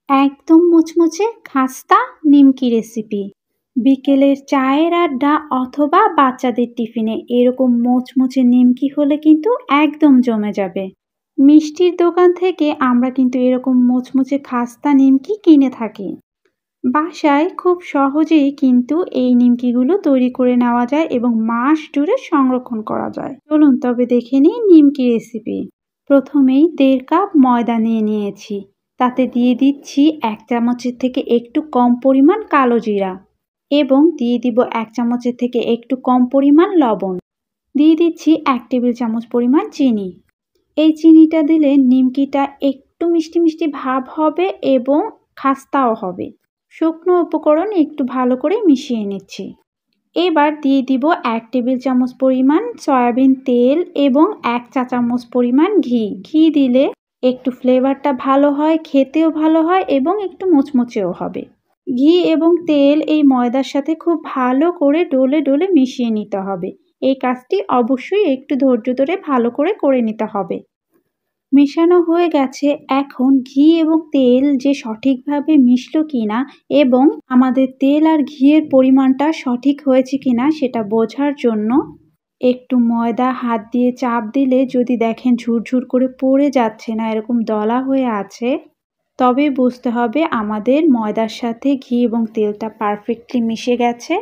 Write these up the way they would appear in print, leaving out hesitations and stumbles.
একদম মুচমুচে খাস্তা নিমকি রেসিপি। বিকেলের চায়ের আড্ডা অথবা বাচ্চাদের টিফিনে এরকম মুচমুচে নিমকি হলে কিন্তু একদম জমে যাবে। মিষ্টির দোকান থেকে আমরা কিন্তু এরকম মুচমুচে খাস্তা নিমকি কিনে থাকি। বাসায় খুব সহজেই কিন্তু এই নিমকিগুলো তৈরি করে নেওয়া যায় এবং মাস জুড়ে সংরক্ষণ করা যায়। চলুন তবে দেখে নিই নিমকি রেসিপি। প্রথমেই 1.5 কাপ ময়দা নিয়ে নিয়েছি। তাতে দিয়ে দিচ্ছি 1 চামচের থেকে একটু কম পরিমাণ কালো জিরা এবং দিয়ে দিব 1 চামচের থেকে একটু কম পরিমাণ লবণ। দিয়ে দিচ্ছি 1 টেবিল চামচ পরিমাণ চিনি। এই চিনিটা দিলে নিমকিটা একটু মিষ্টি মিষ্টি ভাব হবে এবং খাস্তাও হবে। শুকনো উপকরণ একটু ভালো করে মিশিয়ে নিচ্ছি। এবার দিয়ে দিব 1 টেবিল চামচ পরিমাণ সয়াবিন তেল এবং 1 চা চামচ পরিমাণ ঘি। ঘি দিলে একটু ফ্লেভারটা ভালো হয়, খেতেও ভালো হয় এবং একটু মুচমুচেও হবে। ঘি এবং তেল এই ময়দার সাথে খুব ভালো করে ডলে ডলে মিশিয়ে নিতে হবে। এই কাজটি অবশ্যই একটু ধৈর্য ধরে ভালো করে নিতে হবে। মেশানো হয়ে গেছে। এখন ঘি এবং তেল যে সঠিকভাবে মিশলো কিনা এবং আমাদের তেল আর ঘিয়ের পরিমাণটা সঠিক হয়েছে কিনা সেটা বোঝার জন্য একটু ময়দা হাত দিয়ে চাপ দিলে যদি দেখেন ঝুরঝুর করে পড়ে যাচ্ছে না, এরকম দলা হয়ে আছে, তবে বুঝতে হবে আমাদের ময়দার সাথে ঘি এবং তেলটা পারফেক্টলি মিশে গেছে।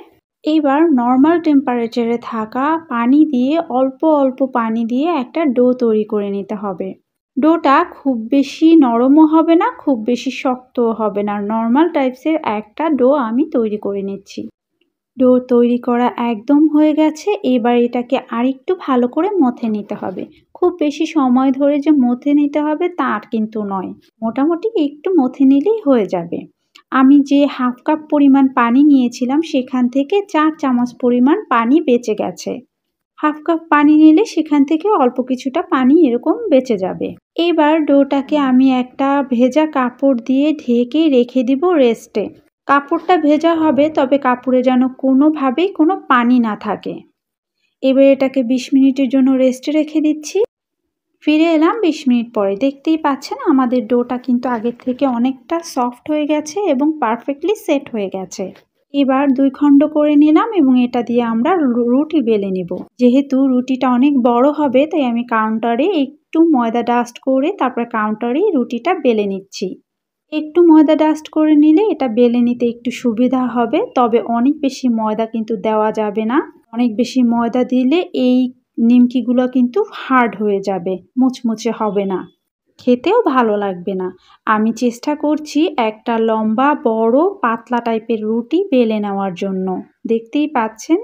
এবার নর্মাল টেম্পারেচারে থাকা পানি দিয়ে অল্প অল্প পানি দিয়ে একটা ডো তৈরি করে নিতে হবে। ডোটা খুব বেশি নরমও হবে না, খুব বেশি শক্তও হবে না, নর্মাল টাইপসের একটা ডো আমি তৈরি করে নিচ্ছি। ডো তৈরি করা একদম হয়ে গেছে। এবার এটাকে আরেকটু ভালো করে মথে নিতে হবে। খুব বেশি সময় ধরে যে মথে নিতে হবে তা কিন্তু নয়, মোটামুটি একটু মথে নিলেই হয়ে যাবে। আমি যে 1/2 কাপ পরিমাণ পানি নিয়েছিলাম সেখান থেকে 4 চামচ পরিমাণ পানি বেঁচে গেছে। 1/2 কাপ পানি নিলে সেখান থেকে অল্প কিছুটা পানি এরকম বেঁচে যাবে। এবার ডোটাকে আমি একটা ভেজা কাপড় দিয়ে ঢেকে রেখে দিব রেস্টে। কাপড়টা ভেজা হবে, তবে কাপড়ে যেন কোনোভাবেই কোনো পানি না থাকে। এবার এটাকে 20 মিনিটের জন্য রেস্টে রেখে দিচ্ছি। ফিরে এলাম 20 মিনিট পরে। দেখতেই পাচ্ছেন আমাদের ডোটা কিন্তু আগের থেকে অনেকটা সফট হয়ে গেছে এবং পারফেক্টলি সেট হয়ে গেছে। এবার 2 খণ্ড করে নিলাম এবং এটা দিয়ে আমরা রুটি বেলে নেব। যেহেতু রুটিটা অনেক বড় হবে তাই আমি কাউন্টারে একটু ময়দা ডাস্ট করে তারপর কাউন্টারেই রুটিটা বেলে নিচ্ছি। একটু ময়দা ডাস্ট করে নিলে এটা বেলে নিতে একটু সুবিধা হবে, তবে অনেক বেশি ময়দা কিন্তু দেওয়া যাবে না। অনেক বেশি ময়দা দিলে এই নিমকিগুলো কিন্তু হার্ড হয়ে যাবে, মুচমুচে হবে না, খেতেও ভালো লাগবে না। আমি চেষ্টা করছি একটা লম্বা বড় পাতলা টাইপের রুটি বেলে নেওয়ার জন্য। দেখতেই পাচ্ছেন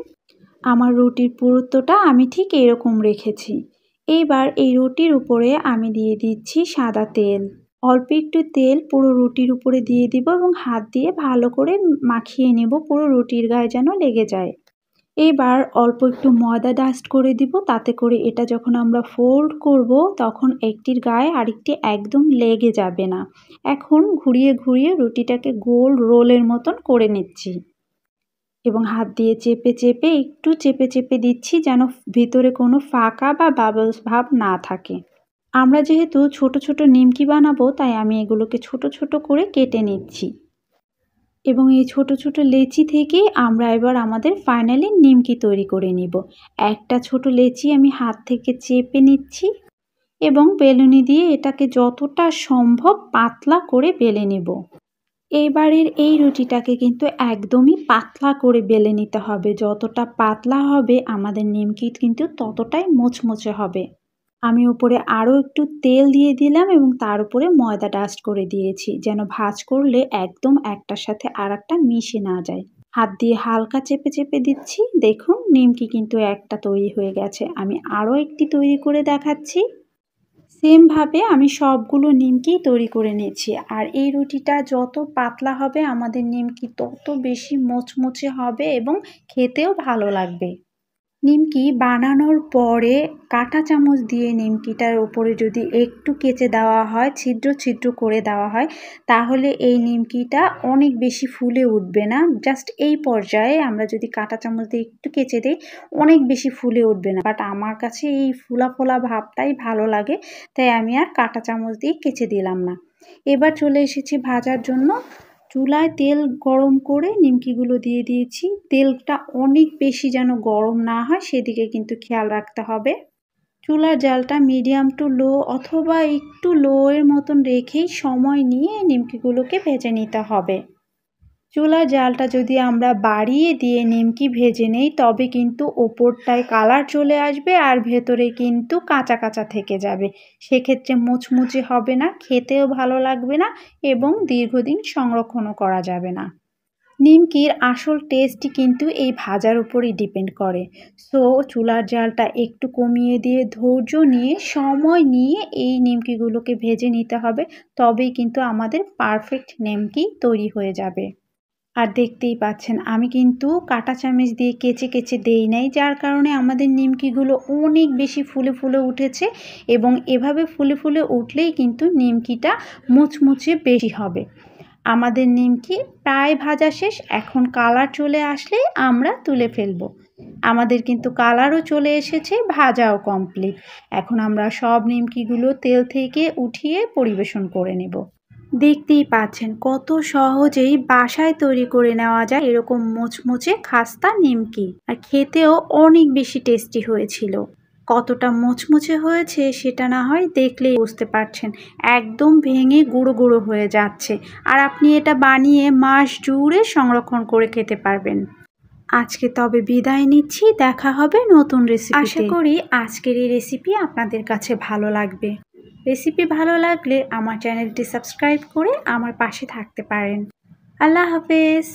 আমার রুটির পুরুত্বটা আমি ঠিক এরকম রেখেছি। এইবার এই রুটির উপরে আমি দিয়ে দিচ্ছি সাদা তেল। অল্প একটু তেল পুরো রুটির উপরে দিয়ে দিব এবং হাত দিয়ে ভালো করে মাখিয়ে নেব, পুরো রুটির গায়ে যেন লেগে যায়। এবার অল্প একটু ময়দা ডাস্ট করে দিব, তাতে করে এটা যখন আমরা ফোল্ড করব তখন একটির গায়ে আরেকটি একদম লেগে যাবে না। এখন ঘুরিয়ে ঘুরিয়ে রুটিটাকে গোল রোলের মতন করে নিচ্ছি এবং হাত দিয়ে চেপে চেপে একটু চেপে চেপে দিচ্ছি যেন ভিতরে কোনো ফাঁকা বা বাবলস ভাব না থাকে। আমরা যেহেতু ছোট ছোট নিমকি বানাবো তাই আমি এগুলোকে ছোট ছোট করে কেটে নিচ্ছি এবং এই ছোট ছোট লেচি থেকে আমরা এবার আমাদের ফাইনালি নিমকি তৈরি করে নিব। একটা ছোট লেচি আমি হাত থেকে চেপে নিচ্ছি এবং বেলুনি দিয়ে এটাকে যতটা সম্ভব পাতলা করে বেলে নেব। এইবারের এই রুটিটাকে কিন্তু একদমই পাতলা করে বেলে নিতে হবে। যতটা পাতলা হবে আমাদের নিমকি কিন্তু ততটাই মুচমুচে হবে। আমি উপরে আরও একটু তেল দিয়ে দিলাম এবং তার উপরে ময়দা ডাস্ট করে দিয়েছি যেন ভাঁজ করলে একদম একটার সাথে আরেকটা মিশে না যায়। হাত দিয়ে হালকা চেপে চেপে দিচ্ছি। দেখুন নিমকি কিন্তু একটা তৈরি হয়ে গেছে। আমি আরও একটি তৈরি করে দেখাচ্ছি। সেমভাবে আমি সবগুলো নিমকি তৈরি করে নিয়েছি। আর এই রুটিটা যত পাতলা হবে আমাদের নিমকি তত বেশি মুচমুচে হবে এবং খেতেও ভালো লাগবে। নিমকি বানানোর পরে কাঁটা চামচ দিয়ে নিমকিটার উপরে যদি একটু কেচে দেওয়া হয়, ছিদ্র ছিদ্র করে দেওয়া হয়, তাহলে এই নিমকিটা অনেক বেশি ফুলে উঠবে না। জাস্ট এই পর্যায়ে আমরা যদি কাঁটা চামচ দিয়ে একটু কেচে দিই অনেক বেশি ফুলে উঠবে না, বাট আমার কাছে এই ফোলা ফোলা ভাবটাই ভালো লাগে তাই আমি আর কাঁটা চামচ দিয়ে কেচে দিলাম না। এবার চলে এসেছি ভাজার জন্য। চুলায় তেল গরম করে নিমকিগুলো দিয়ে দিয়েছি। তেলটা অনেক বেশি যেন গরম না হয় সেদিকে কিন্তু খেয়াল রাখতে হবে। চুলার জালটা মিডিয়াম টু লো অথবা একটু লো এর মতন রেখেই সময় নিয়ে নিমকিগুলোকে ভেজে নিতে হবে। চুলার জালটা যদি আমরা বাড়িয়ে দিয়ে নিমকি ভেজে নেই তবে কিন্তু ওপরটায় কালার চলে আসবে আর ভেতরে কিন্তু কাঁচা কাঁচা থেকে যাবে। সেক্ষেত্রে মুচমুচে হবে না, খেতেও ভালো লাগবে না এবং দীর্ঘদিন সংরক্ষণও করা যাবে না। নিমকির আসল টেস্টই কিন্তু এই ভাজার উপরই ডিপেন্ড করে। সো চুলার জালটা একটু কমিয়ে দিয়ে ধৈর্য নিয়ে সময় নিয়ে এই নিমকিগুলোকে ভেজে নিতে হবে, তবেই কিন্তু আমাদের পারফেক্ট নিমকি তৈরি হয়ে যাবে। আর দেখতেই পাচ্ছেন আমি কিন্তু কাঁটা চামচ দিয়ে কেচে কেচে দেই নাই, যার কারণে আমাদের নিমকিগুলো অনেক বেশি ফুলে ফুলে উঠেছে এবং এভাবে ফুলে ফুলে উঠলেই কিন্তু নিমকিটা মুচমুচে বেশি হবে। আমাদের নিমকি প্রায় ভাজা শেষ। এখন কালার চলে আসলে আমরা তুলে ফেলবো। আমাদের কিন্তু কালারও চলে এসেছে, ভাজাও কমপ্লিট। এখন আমরা সব নিমকিগুলো তেল থেকে উঠিয়ে পরিবেশন করে নেব। দেখতেই পাচ্ছেন কত সহজেই বাসায় তৈরি করে নেওয়া যায় এরকম মুচমুচে খাস্তা নিমকি, আর খেতেও অনেক বেশি টেস্টি হয়েছিল। কতটা মুচমুচে হয়েছে সেটা না হয় দেখলেই বুঝতে পারছেন, একদম ভেঙে গুঁড়ো গুঁড়ো হয়ে যাচ্ছে। আর আপনি এটা বানিয়ে মাস জুড়ে সংরক্ষণ করে খেতে পারবেন। আজকে তবে বিদায় নিচ্ছি, দেখা হবে নতুন রেসিপি। আশা করি আজকের এই রেসিপি আপনাদের কাছে ভালো লাগবে। রেসিপি ভালো লাগলে আমার চ্যানেলটি সাবস্ক্রাইব করে আমার পাশে থাকতে পারেন। আল্লাহ হাফেজ।